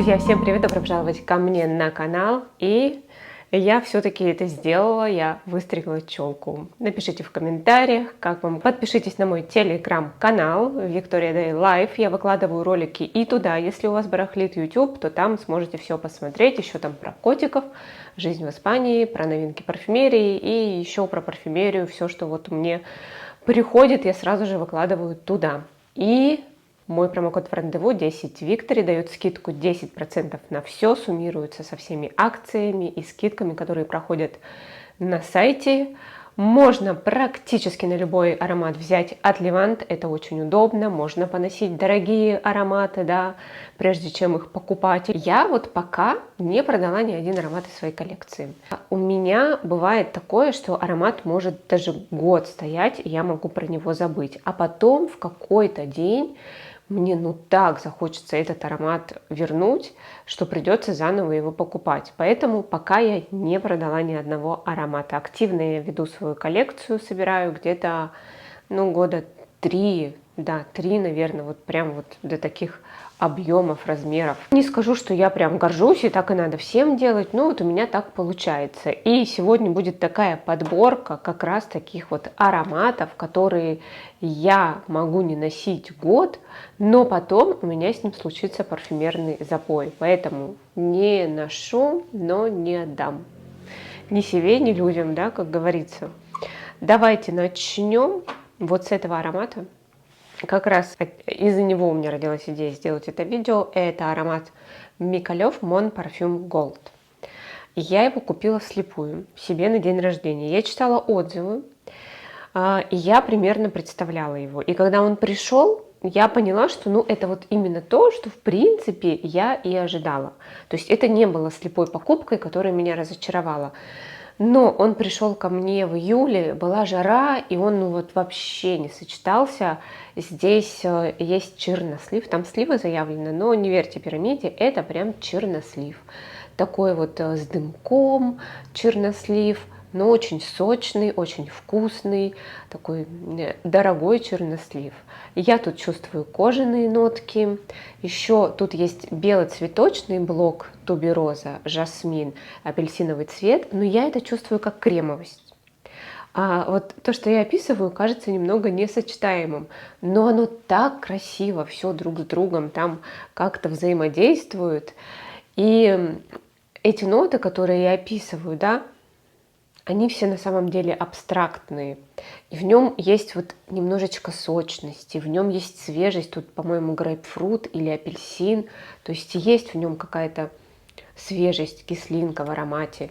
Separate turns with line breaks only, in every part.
Друзья, всем привет! Добро пожаловать ко мне на канал. И я все-таки это сделала, я выстригла челку. Напишите в комментариях, как вам. Подпишитесь на мой телеграм-канал Victoria Day Life. Я выкладываю ролики и туда. Если у вас барахлит YouTube, то там сможете все посмотреть. Еще там про котиков, жизнь в Испании, про новинки парфюмерии и еще про парфюмерию. Все, что вот мне приходит, я сразу же выкладываю туда. И мой промокод в рандеву 10 Victory дает скидку 10% на все, суммируется со всеми акциями и скидками, которые проходят на сайте. Можно практически на любой аромат взять от Levant, это очень удобно, можно поносить дорогие ароматы, да, прежде чем их покупать. Я вот пока не продала ни один аромат из своей коллекции. У меня бывает такое, что аромат может даже год стоять, и я могу про него забыть, а потом в какой-то день мне так захочется этот аромат вернуть, что придется заново его покупать. Поэтому пока я не продала ни одного аромата. Активно я веду свою коллекцию, собираю где-то года 3, да, 3, наверное, вот прям вот до таких объемов, размеров. Не скажу, что я прям горжусь, и так и надо всем делать, но вот у меня так получается. И сегодня будет такая подборка как раз таких вот ароматов, которые я могу не носить год, но потом у меня с ним случится парфюмерный запой. Поэтому не ношу, но не отдам. Ни себе, ни людям, да, как говорится. Давайте начнем вот с этого аромата. Как раз из-за него у меня родилась идея сделать это видео. Это аромат Микалев Mon Parfum Gold. Я его купила вслепую себе на день рождения. Я читала отзывы, и я примерно представляла его. И когда он пришел, я поняла, что это вот именно то, что в принципе я и ожидала. То есть это не было слепой покупкой, которая меня разочаровала. Но он пришел ко мне в июле, была жара, и он вот вообще не сочетался. Здесь есть чернослив, там сливы заявлены, но не верьте пирамиде, это прям чернослив. Такой вот с дымком чернослив, но очень сочный, очень вкусный, такой дорогой чернослив. Я тут чувствую кожаные нотки. Еще тут есть белоцветочный блок тубероза, жасмин, апельсиновый цвет, но я это чувствую как кремовость. А вот то, что я описываю, кажется немного несочетаемым, но оно так красиво все друг с другом там как-то взаимодействует. И эти ноты, которые я описываю, да, они все на самом деле абстрактные. И в нем есть вот немножечко сочности, в нем есть свежесть, тут, по-моему, грейпфрут или апельсин. То есть есть в нем какая-то свежесть, кислинка в аромате,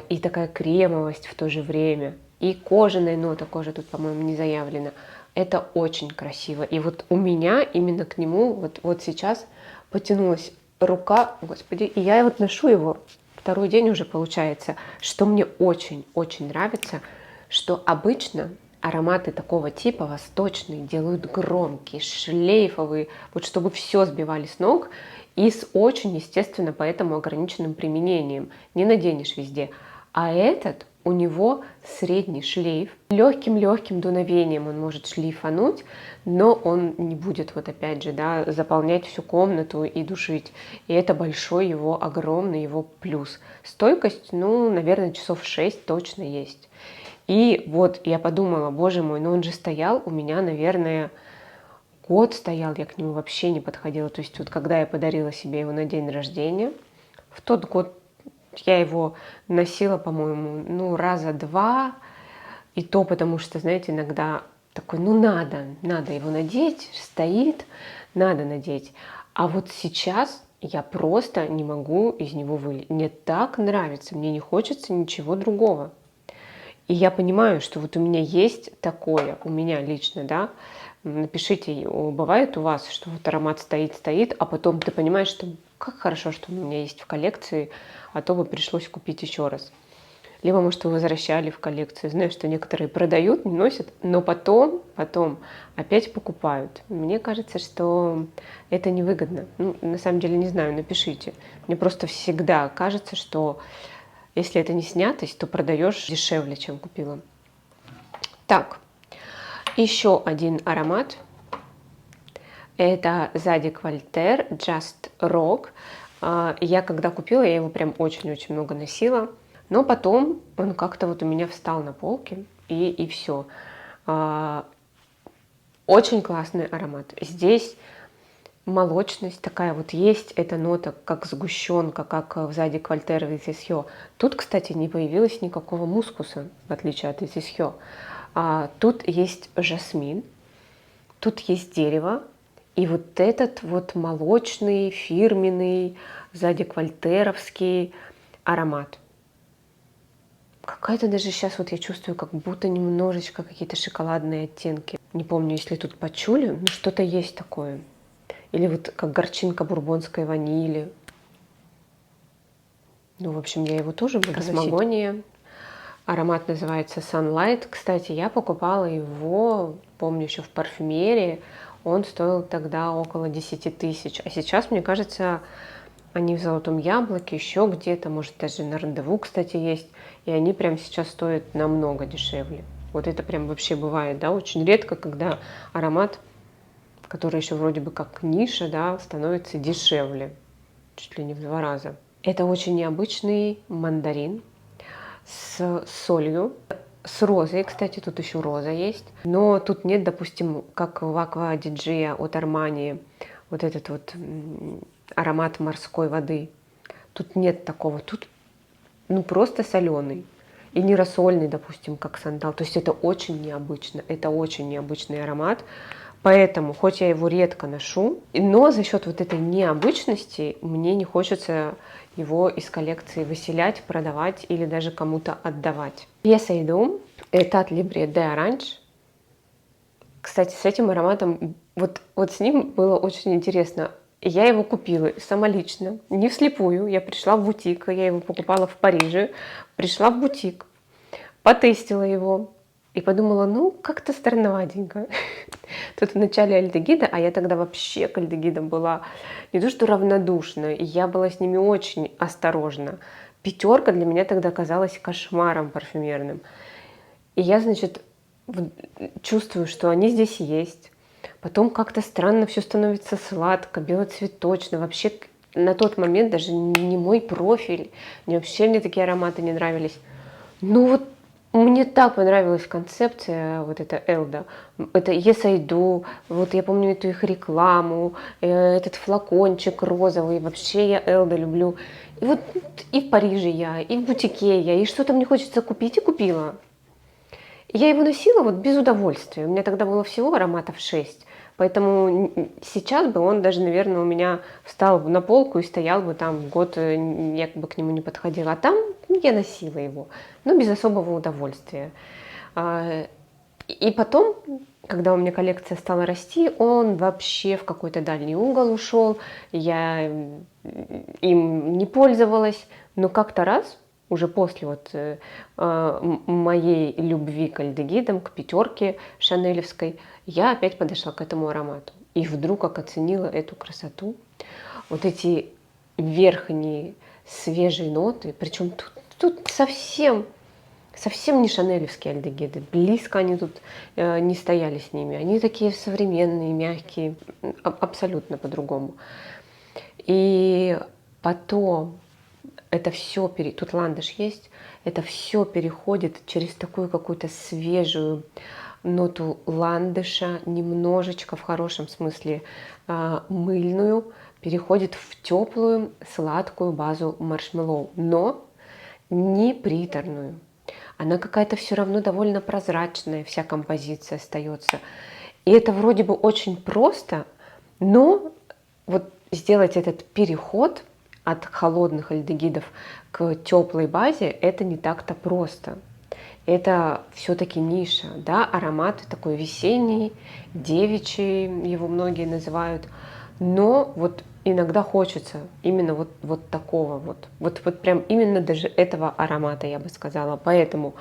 и такая кремовость в то же время. И кожаная нота, кожа тут, по-моему, не заявлена. Это очень красиво. И вот у меня именно к нему вот сейчас потянулась рука, господи, и я вот ношу его второй день уже получается. Что мне очень-очень нравится, что обычно ароматы такого типа восточные делают громкие, шлейфовые, вот чтобы все сбивали с ног и с очень, естественно, поэтому ограниченным применением. Не наденешь везде. А этот, у него средний шлейф. Легким-легким дуновением он может шлейфануть, но он не будет, вот опять же, да, заполнять всю комнату и душить. И это большой его, огромный его плюс. Стойкость, наверное, часов 6 точно есть. И вот я подумала, боже мой, он же стоял у меня, наверное, год стоял, я к нему вообще не подходила. То есть вот когда я подарила себе его на день рождения, в тот год я его носила, по-моему, раза 2, и то потому что, знаете, иногда такой, надо его надеть, стоит, надо надеть. А вот сейчас я просто не могу из него вылезть. Мне так нравится, мне не хочется ничего другого. И я понимаю, что вот у меня есть такое, у меня лично, да, напишите, бывает у вас, что вот аромат стоит, а потом ты понимаешь, что как хорошо, что он у меня есть в коллекции, а то бы пришлось купить еще раз. Либо, может, вы возвращали в коллекцию. Знаю, что некоторые продают, не носят, но потом опять покупают. Мне кажется, что это невыгодно. На самом деле, не знаю, напишите. Мне просто всегда кажется, что если это не снятость, то продаешь дешевле, чем купила. Так, еще один аромат. Это Zadig Voltaire Just Rock. Я когда купила, я его прям очень-очень много носила. Но потом он как-то вот у меня встал на полке, и все. Очень классный аромат. Здесь молочность такая вот есть, эта нота, как сгущенка, как в Зади Квальтер This Is Her. Тут, кстати, не появилось никакого мускуса, в отличие от This Is Her. Тут есть жасмин, тут есть дерево, и вот этот вот молочный, фирменный, Зади Квальтеровский аромат. Какая-то даже сейчас вот я чувствую, как будто немножечко какие-то шоколадные оттенки. Не помню, если тут пачули, но что-то есть такое. Или вот как горчинка бурбонской ванили. Ну, в общем, я его тоже буду носить. Космогония. Аромат называется Sunlight. Кстати, я покупала его, помню, еще в парфюмерии. Он стоил тогда около 10 тысяч. А сейчас, мне кажется, они в Золотом Яблоке, еще где-то, может, даже на Рандеву, кстати, есть. И они прямо сейчас стоят намного дешевле. Вот это прям вообще бывает, да, очень редко, когда аромат, который еще вроде бы как ниша, да, становится дешевле, чуть ли не в 2 раза. Это очень необычный мандарин с солью, с розой, кстати, тут еще роза есть. Но тут нет, допустим, как в Aqua di Gia от Armani, вот этот вот аромат морской воды. Тут нет такого, тут ну просто соленый. И не рассольный, допустим, как сандал. То есть это очень необычно, это очень необычный аромат. Поэтому, хоть я его редко ношу, но за счет вот этой необычности мне не хочется его из коллекции выселять, продавать или даже кому-то отдавать. Pieza y Dum – это от Libre de Orange. Кстати, с этим ароматом, вот с ним было очень интересно. Я его купила самолично, не вслепую. Я пришла в бутик, я его покупала в Париже. Пришла в бутик, потестила его и подумала, ну, как-то странноватенько. Тут в начале альдегида, а я тогда вообще к альдегидам была не то что равнодушна, я была с ними очень осторожна. 5 для меня тогда казалась кошмаром парфюмерным. И я, значит, чувствую, что они здесь есть. Потом как-то странно все становится сладко, белоцветочно. Вообще на тот момент даже не мой профиль, вообще мне такие ароматы не нравились. Ну вот мне так понравилась концепция вот эта Элда. Это Yes I Do, вот я помню эту их рекламу, этот флакончик розовый. Вообще я Элда люблю. И вот и в Париже я, и в бутике я, и что-то мне хочется купить, и купила. Я его носила вот без удовольствия. У меня тогда было всего ароматов 6. Поэтому сейчас бы он даже, наверное, у меня встал на полку и стоял бы там год, я бы к нему не подходила. А там я носила его, но без особого удовольствия. И потом, когда у меня коллекция стала расти, он вообще в какой-то дальний угол ушел. Я им не пользовалась, но как-то раз, уже после вот моей любви к альдегидам, к 5 шанелевской, я опять подошла к этому аромату. И вдруг как оценила эту красоту. Вот эти верхние свежие ноты, причем тут совсем не шанелевские альдегиды, близко они тут не стояли с ними. Они такие современные, мягкие, абсолютно по-другому. И потом это все, тут ландыш есть, это все переходит через такую какую-то свежую ноту ландыша, немножечко в хорошем смысле мыльную, переходит в теплую сладкую базу маршмеллоу, но не приторную. Она какая-то все равно довольно прозрачная, вся композиция остается. И это вроде бы очень просто, но вот сделать этот переход от холодных альдегидов к теплой базе, это не так-то просто. Это все-таки ниша, да, аромат такой весенний, девичий, его многие называют, но вот иногда хочется именно вот такого вот прям именно даже этого аромата, я бы сказала. Поэтому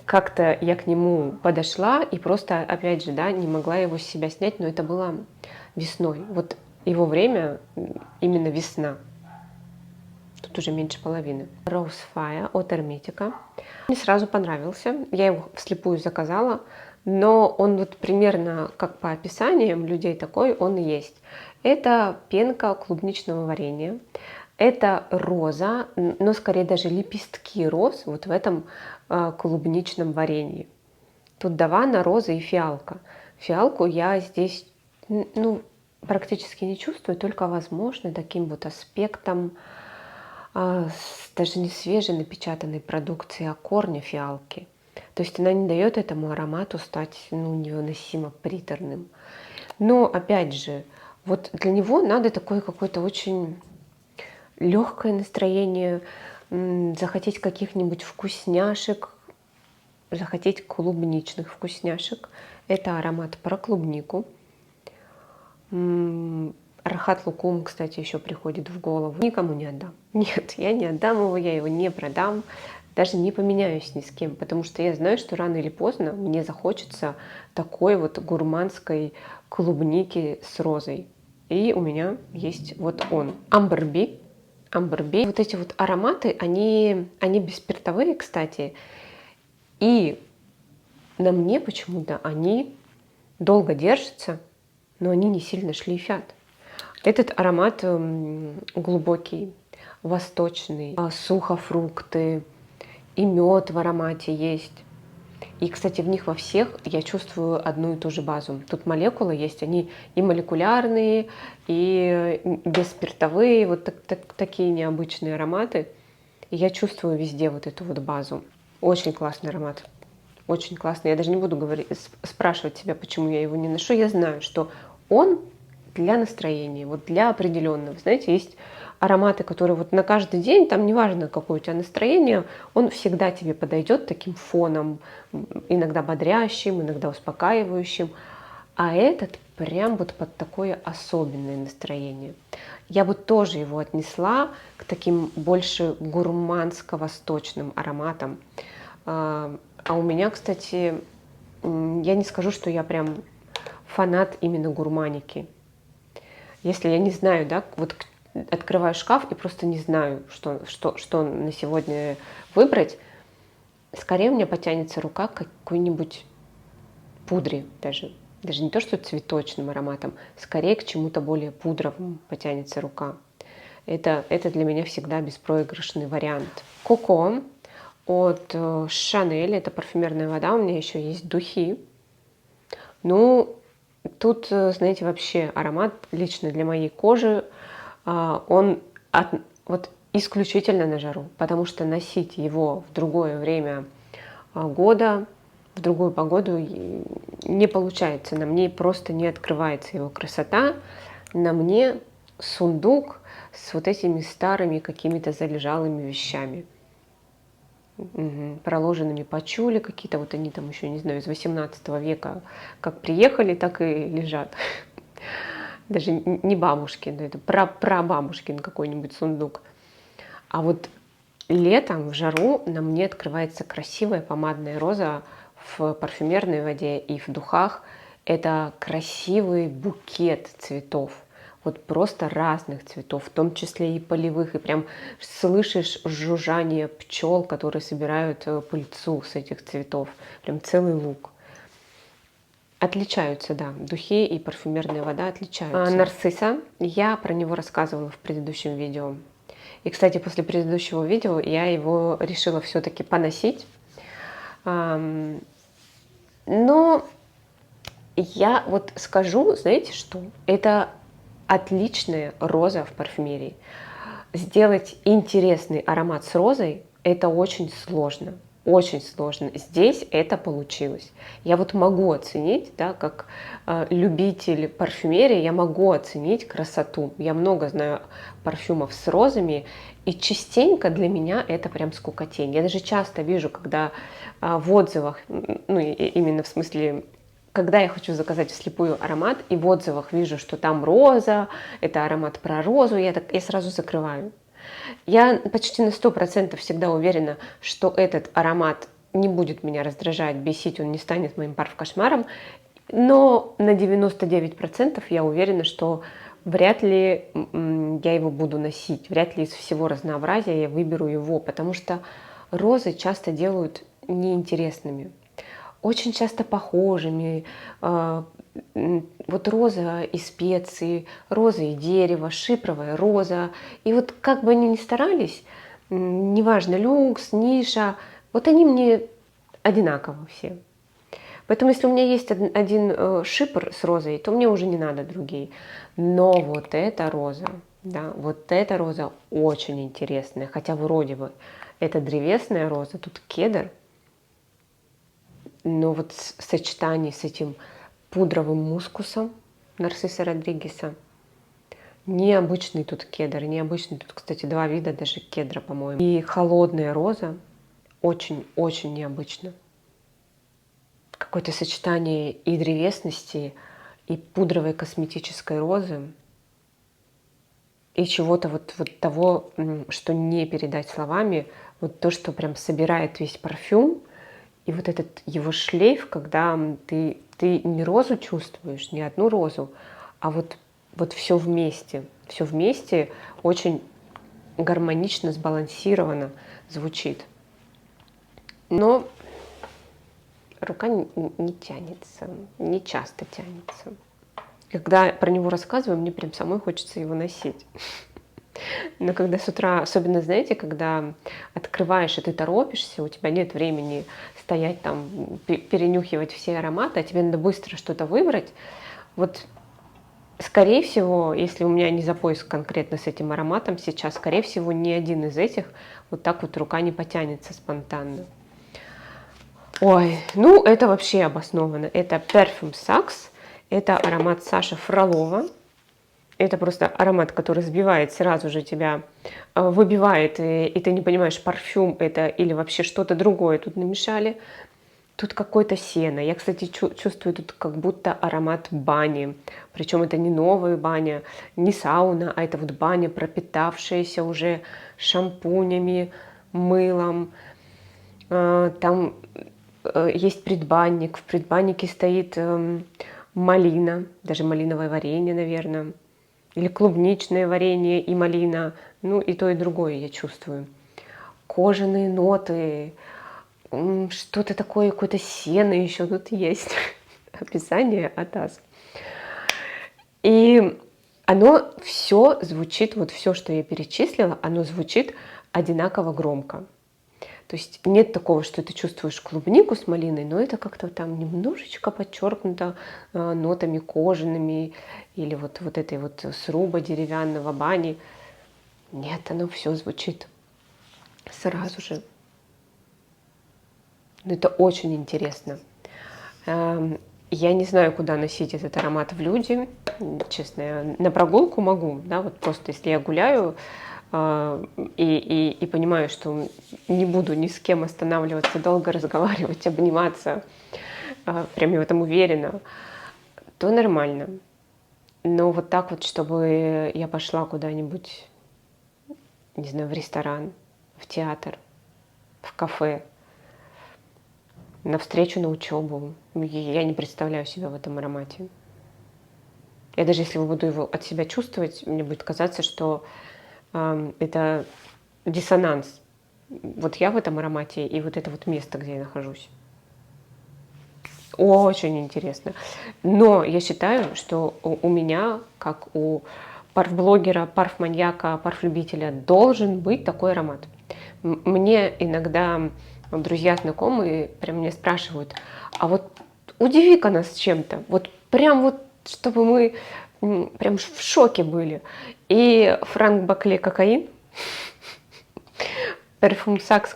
как-то я к нему подошла и просто, опять же, да, не могла его с себя снять, но это было весной. Вот его время именно весна. Тут уже меньше половины. Rose Fire от Hermetica. Мне сразу понравился. Я его вслепую заказала. но он вот примерно как по описаниям людей такой он и есть. Это пенка клубничного варенья, это роза, но скорее даже лепестки роз вот в этом клубничном варенье. Тут давана, роза и фиалка. Фиалку я здесь ну, практически не чувствую, только возможно таким вот аспектом даже не свежей напечатанной продукции, а корня фиалки. То есть она не дает этому аромату стать невыносимо приторным. Но опять же, вот для него надо такое какое-то очень легкое настроение, захотеть каких-нибудь вкусняшек, захотеть клубничных вкусняшек. Это аромат про клубнику. Рахат лукум, кстати, еще приходит в голову. Никому не отдам. Нет, я не отдам его, я его не продам. Даже не поменяюсь ни с кем, потому что я знаю, что рано или поздно мне захочется такой вот гурманской клубники с розой. И у меня есть вот он. Амберби. Амберби. Вот эти вот ароматы, они бесспиртовые, кстати. И на мне почему-то они долго держатся, но они не сильно шлейфят. Этот аромат глубокий, восточный, сухофрукты, и мед в аромате есть. И, кстати, в них во всех я чувствую одну и ту же базу. Тут молекулы есть, они и молекулярные, и бесспиртовые, вот такие необычные ароматы. И я чувствую везде вот эту вот базу. Очень классный аромат. Очень классный. Я даже не буду спрашивать себя, почему я его не ношу. Я знаю, что он для настроения, вот для определенного. Знаете, есть ароматы, которые вот на каждый день, там неважно, какое у тебя настроение, он всегда тебе подойдет таким фоном, иногда бодрящим, иногда успокаивающим. А этот прям вот под такое особенное настроение. Я бы тоже его отнесла к таким больше гурманско-восточным ароматам. А у меня, кстати, я не скажу, что я прям фанат именно гурманики. Если я не знаю, да, вот открываю шкаф и просто не знаю, что на сегодня выбрать, скорее у меня потянется рука к какой-нибудь пудре даже. Даже не то, что цветочным ароматом, скорее к чему-то более пудровому потянется рука. Это для меня всегда беспроигрышный вариант. Коко от Шанель, это парфюмерная вода, у меня еще есть духи. Ну, тут, знаете, вообще аромат лично для моей кожи, он вот исключительно на жару, потому что носить его в другое время года, в другую погоду не получается. На мне просто не открывается его красота. На мне сундук с вот этими старыми какими-то залежалыми вещами. Проложенными пачули какие-то, вот они там еще, не знаю, из 18 века как приехали, так и лежат. Даже не бабушкин, это прабабушкин какой-нибудь сундук. А вот летом в жару на мне открывается красивая помадная роза в парфюмерной воде и в духах. Это красивый букет цветов. Вот просто разных цветов, в том числе и полевых. И прям слышишь жужжание пчел, которые собирают пыльцу с этих цветов. Прям целый луг. Отличаются, да, духи и парфюмерная вода отличаются. Нарцисса, я про него рассказывала в предыдущем видео. И, кстати, после предыдущего видео я его решила все-таки поносить. Но я вот скажу, знаете что? Это отличная роза в парфюмерии. Сделать интересный аромат с розой – это очень сложно. Очень сложно. Здесь это получилось. Я вот могу оценить, да, как любитель парфюмерии, я могу оценить красоту. Я много знаю парфюмов с розами, и частенько для меня это прям скукотень. Я даже часто вижу, когда в отзывах, ну именно в смысле, когда я хочу заказать вслепую аромат, и в отзывах вижу, что там роза, это аромат про розу, я сразу закрываю. Я почти на 100% всегда уверена, что этот аромат не будет меня раздражать, бесить, он не станет моим парф-кошмаром, но на 99% я уверена, что вряд ли я его буду носить, вряд ли из всего разнообразия я выберу его, потому что розы часто делают неинтересными. очень часто похожими. Вот роза и специи, роза и дерево, шипровая роза. И вот как бы они ни старались, неважно, люкс, ниша, вот они мне одинаково все. Поэтому если у меня есть один шипр с розой, то мне уже не надо другие. Но вот эта роза, да, вот эта роза очень интересная, хотя вроде бы это древесная роза, тут кедр, но вот сочетание с этим пудровым мускусом Нарцисса Родригеса, необычный тут кедр, необычный тут, кстати, два вида даже кедра, по-моему. И холодная роза, очень-очень необычно. Какое-то сочетание и древесности, и пудровой косметической розы, и чего-то вот того, что не передать словами, вот то, что прям собирает весь парфюм, и вот этот его шлейф, когда ты не розу чувствуешь, не одну розу, а вот все вместе очень гармонично, сбалансированно звучит. Но рука не тянется, не часто тянется. Когда про него рассказываю, мне прям самой хочется его носить. Но когда с утра, особенно, знаете, когда открываешь и ты торопишься, у тебя нет времени стоять там, перенюхивать все ароматы, а тебе надо быстро что-то выбрать, вот скорее всего, если у меня не за поиск конкретно с этим ароматом сейчас, скорее всего, ни один из этих вот так вот рука не потянется спонтанно. Ой, ну это вообще обоснованно. Это Perfume Saxe, это аромат Саши Фролова. Это просто аромат, который сбивает сразу же тебя, выбивает, и ты не понимаешь, парфюм это или вообще что-то другое тут намешали. Тут какое-то сено. Я, кстати, чувствую тут как будто аромат бани. Причем это не новая баня, не сауна, а это вот баня, пропитавшаяся уже шампунями, мылом. Там есть предбанник. В предбаннике стоит малина, даже малиновое варенье, наверное. Или клубничное варенье и малина. Ну и то, и другое я чувствую. Кожаные ноты, что-то такое, какое-то сено еще тут есть. Описание от АС. И оно все звучит, вот все, что я перечислила, оно звучит одинаково громко. То есть нет такого, что ты чувствуешь клубнику с малиной, но это как-то там немножечко подчеркнуто нотами кожаными или вот этой вот сруба деревянного бани. Нет, оно все звучит сразу же. Но это очень интересно. Я не знаю, куда носить этот аромат в люди, честно. На прогулку могу, да, вот просто если я гуляю, и понимаю, что не буду ни с кем останавливаться, долго разговаривать, обниматься, прям я в этом уверена, то нормально. Но вот так вот, чтобы я пошла куда-нибудь, не знаю, в ресторан, в театр, в кафе, на встречу, на учебу, я не представляю себя в этом аромате. Я даже если буду его от себя чувствовать, мне будет казаться, что это диссонанс. Вот я в этом аромате и вот это вот место, где я нахожусь. Очень интересно. Но я считаю, что у меня, как у парфблогера, парфманьяка, парфлюбителя, должен быть такой аромат. Мне иногда друзья, знакомые прям меня спрашивают, а вот удиви-ка нас чем-то, вот прям вот, чтобы мы прям в шоке были. И Франк Бакле «Кокаин», Perfume Saxe,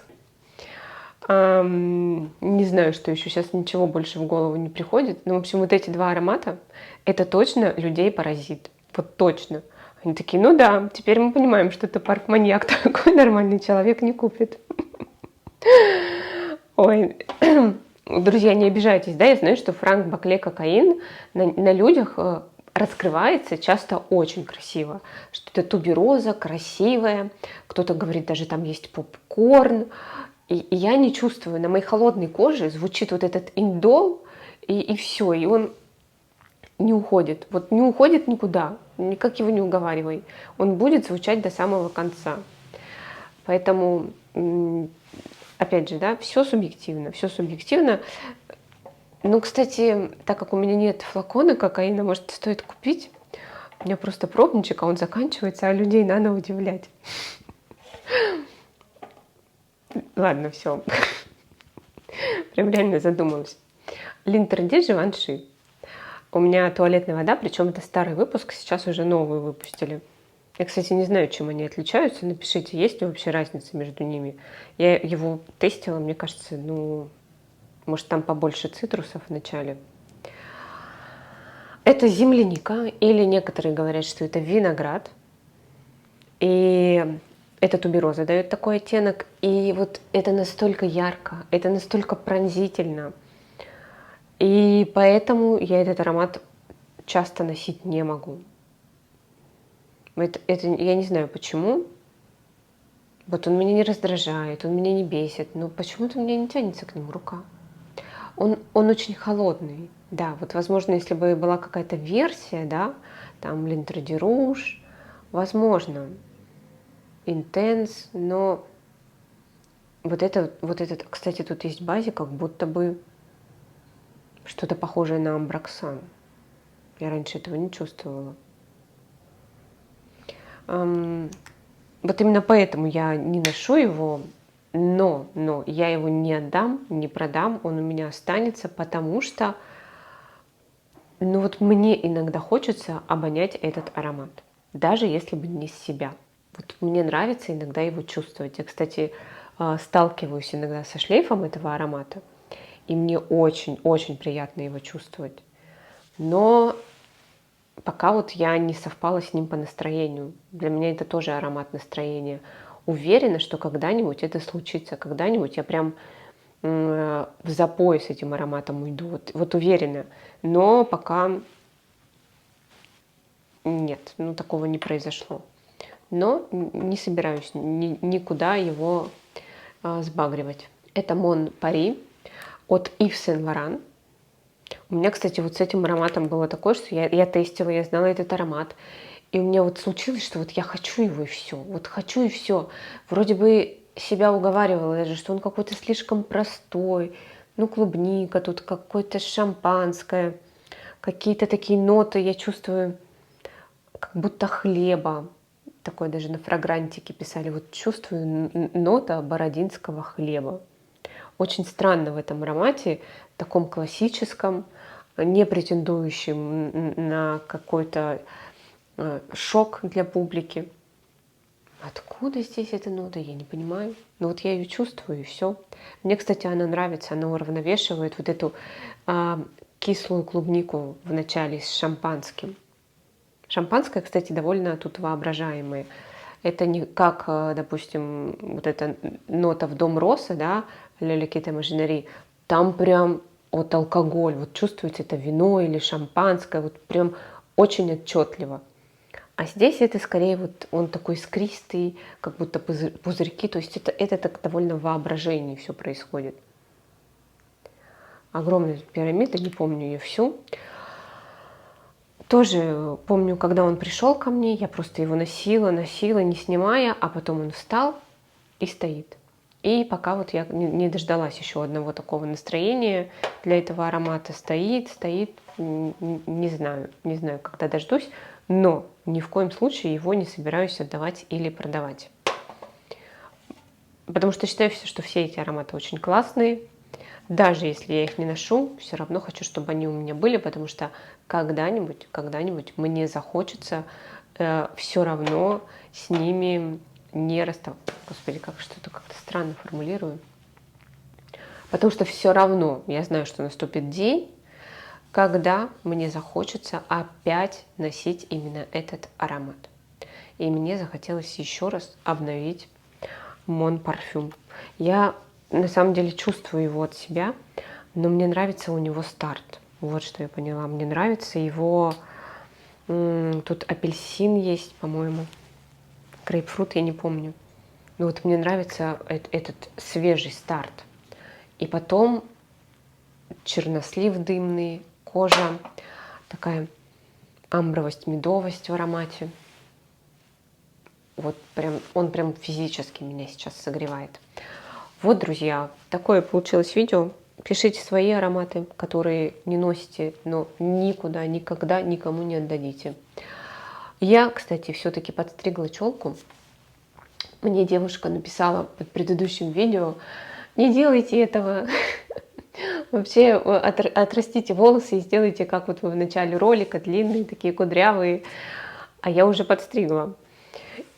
не знаю, что еще, сейчас ничего больше в голову не приходит. Но, в общем, вот эти два аромата, это точно людей поразит. Вот точно. Они такие, ну да, теперь мы понимаем, что это парфманьяк, такой нормальный человек не купит. Ой, друзья, не обижайтесь, да, я знаю, что Франк Бакле «Кокаин» на людях раскрывается часто очень красиво, что это тубероза красивая, кто-то говорит, даже там есть попкорн, и я не чувствую, на моей холодной коже звучит вот этот индол, и все, и он не уходит, вот не уходит никуда, никак его не уговаривай, он будет звучать до самого конца. Поэтому, опять же, да, все субъективно, все субъективно. Ну, кстати, так как у меня нет флакона кокаина, может, стоит купить? У меня просто пробничек, а он заканчивается, а людей надо удивлять. Ладно, все. Прям реально задумалась. Линтерди Живанши. У меня туалетная вода, причем это старый выпуск, сейчас уже новую выпустили. Я, кстати, не знаю, чем они отличаются. Напишите, есть ли вообще разница между ними. Я его тестила, мне кажется, ну, может, там побольше цитрусов в начале. Это земляника, или некоторые говорят, что это виноград. И это тубероза дает такой оттенок. И вот это настолько ярко, это настолько пронзительно. И поэтому я этот аромат часто носить не могу. Это я не знаю почему. Вот он меня не раздражает, он меня не бесит, но почему-то у меня не тянется к нему рука. Он очень холодный. Да, вот возможно, если бы была какая-то версия, да, там Линтерди Руж, возможно, Интенс, но вот этот, кстати, тут есть базе, как будто бы что-то похожее на амброксан. Я раньше этого не чувствовала. Вот именно поэтому я не ношу его, но я его не отдам, не продам, он у меня останется, потому что, ну вот мне иногда хочется обонять этот аромат, даже если бы не с себя. Вот мне нравится иногда его чувствовать. Я, кстати, сталкиваюсь иногда со шлейфом этого аромата, и мне очень-очень приятно его чувствовать. Но пока вот я не совпала с ним по настроению. Для меня это тоже аромат настроения. Уверена, что когда-нибудь это случится, когда-нибудь я прям в запой с этим ароматом уйду. Вот уверена. Но пока нет, ну такого не произошло. Но не собираюсь никуда его сбагривать. Это Mon Paris от Yves Saint Laurent. У меня, кстати, вот с этим ароматом было такое, что я тестила, я знала этот аромат. И у меня вот случилось, что вот я хочу его и все. Вот хочу и все. Вроде бы себя уговаривала даже, что он какой-то слишком простой. Ну, клубника, тут какое-то шампанское. Какие-то такие ноты я чувствую, как будто хлеба. Такое даже на фрагрантике писали. Вот чувствую нота бородинского хлеба. Очень странно в этом аромате, таком классическом, не претендующем на какой-то шок для публики. Откуда здесь эта нота, я не понимаю. Но вот я ее чувствую, и все. Мне, кстати, она нравится, она уравновешивает вот эту кислую клубнику в начале с шампанским. Шампанское, кстати, довольно тут воображаемое. Это не как, допустим, вот эта нота в Дом Роса, да, Le Liquide Imaginary. Там прям вот алкоголь, вот чувствуется это вино или шампанское, вот прям очень отчетливо. А здесь это скорее вот он такой искристый, как будто пузырьки, то есть это так довольно в воображении все происходит. Огромная пирамида, не помню ее всю. Тоже помню, когда он пришел ко мне, я просто его носила, не снимая, а потом он встал и стоит. И пока вот я не дождалась еще одного такого настроения для этого аромата, стоит, не знаю, когда дождусь, но ни в коем случае его не собираюсь отдавать или продавать. Потому что считаю, что все эти ароматы очень классные. Даже если я их не ношу, все равно хочу, чтобы они у меня были, потому что когда-нибудь мне захочется все равно с ними не расставаться. Господи, как что-то как-то странно формулирую. Потому что все равно я знаю, что наступит день, когда мне захочется опять носить именно этот аромат. И мне захотелось еще раз обновить Mon Parfum. Я на самом деле чувствую его от себя, но мне нравится у него старт. Вот что я поняла. Мне нравится его... Тут апельсин есть, по-моему. Грейпфрут, я не помню. Но вот мне нравится этот свежий старт. И потом чернослив дымный, кожа, такая амбровость, медовость в аромате. Вот прям, он прям физически меня сейчас согревает. Вот, друзья, такое получилось видео. Пишите свои ароматы, которые не носите, но никуда, никогда никому не отдадите. Я, кстати, все-таки подстригла челку. Мне девушка написала под предыдущим видео: не делайте этого. Вообще отрастите волосы и сделайте, как вот вы в начале ролика, длинные, такие кудрявые. А я уже подстригла.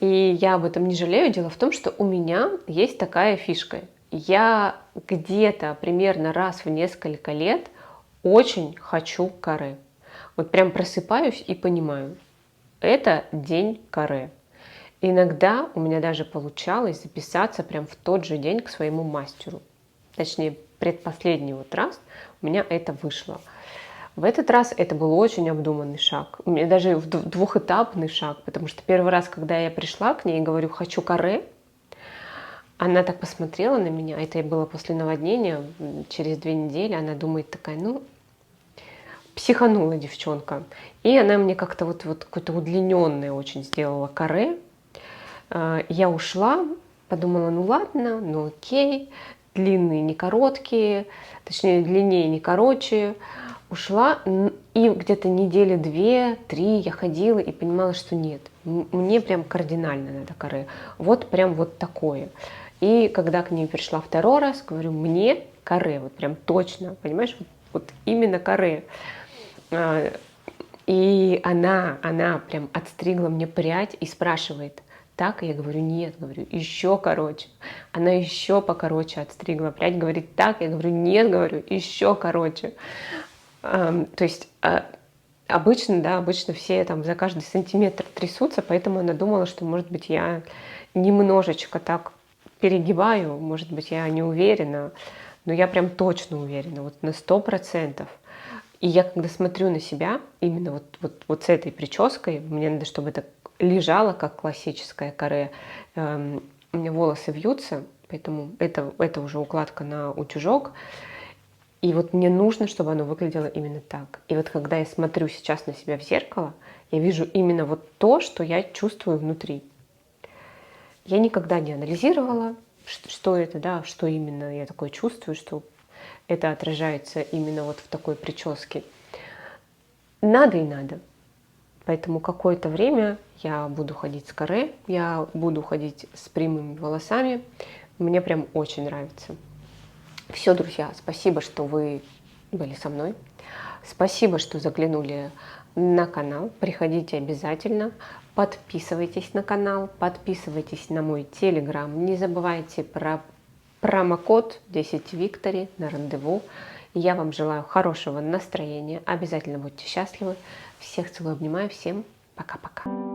И я об этом не жалею. Дело в том, что у меня есть такая фишка. Я где-то примерно раз в несколько лет очень хочу каре. Вот прям просыпаюсь и понимаю, это день каре. Иногда у меня даже получалось записаться прям в тот же день к своему мастеру. Точнее, предпоследний вот раз у меня это вышло. В этот раз это был очень обдуманный шаг. У меня даже двухэтапный шаг, потому что первый раз, когда я пришла к ней и говорю «хочу каре», она так посмотрела на меня, это было после наводнения, через 2 недели, она думает такая, ну, психанула девчонка. И она мне как-то вот какое-то удлиненное очень сделала каре. Я ушла, подумала, ну ладно, ну окей, длинные, не короткие, точнее длиннее, не короче. Ушла, и где-то недели 2-3 я ходила и понимала, что нет, мне прям кардинально надо каре, вот прям вот такое. И когда к ней пришла второй раз, говорю, мне каре, вот прям точно, понимаешь, вот именно каре. И она прям отстригла мне прядь и спрашивает, так? И я говорю, нет, говорю, еще короче. Она еще покороче отстригла прядь, говорит, так? Я говорю, нет, говорю, еще короче. То есть обычно, да, обычно все там за каждый сантиметр трясутся, поэтому она думала, что, может быть, я немножечко так перегибаю, может быть, я не уверена, но я прям точно уверена, вот на 100%. И я, когда смотрю на себя, именно вот с этой прической, мне надо, чтобы это лежало, как классическое каре, у меня волосы вьются, поэтому это уже укладка на утюжок, и вот мне нужно, чтобы оно выглядело именно так. И вот когда я смотрю сейчас на себя в зеркало, я вижу именно вот то, что я чувствую внутри. Я никогда не анализировала, что это, да, что именно я такое чувствую, что это отражается именно вот в такой прическе. Надо и надо. Поэтому какое-то время я буду ходить с каре, я буду ходить с прямыми волосами. Мне прям очень нравится. Все, друзья, спасибо, что вы были со мной. Спасибо, что заглянули на канал. Приходите обязательно. Подписывайтесь на канал, подписывайтесь на мой телеграм. Не забывайте про промокод 10Victory на рандеву. Я вам желаю хорошего настроения. Обязательно будьте счастливы. Всех целую, обнимаю. Всем пока-пока.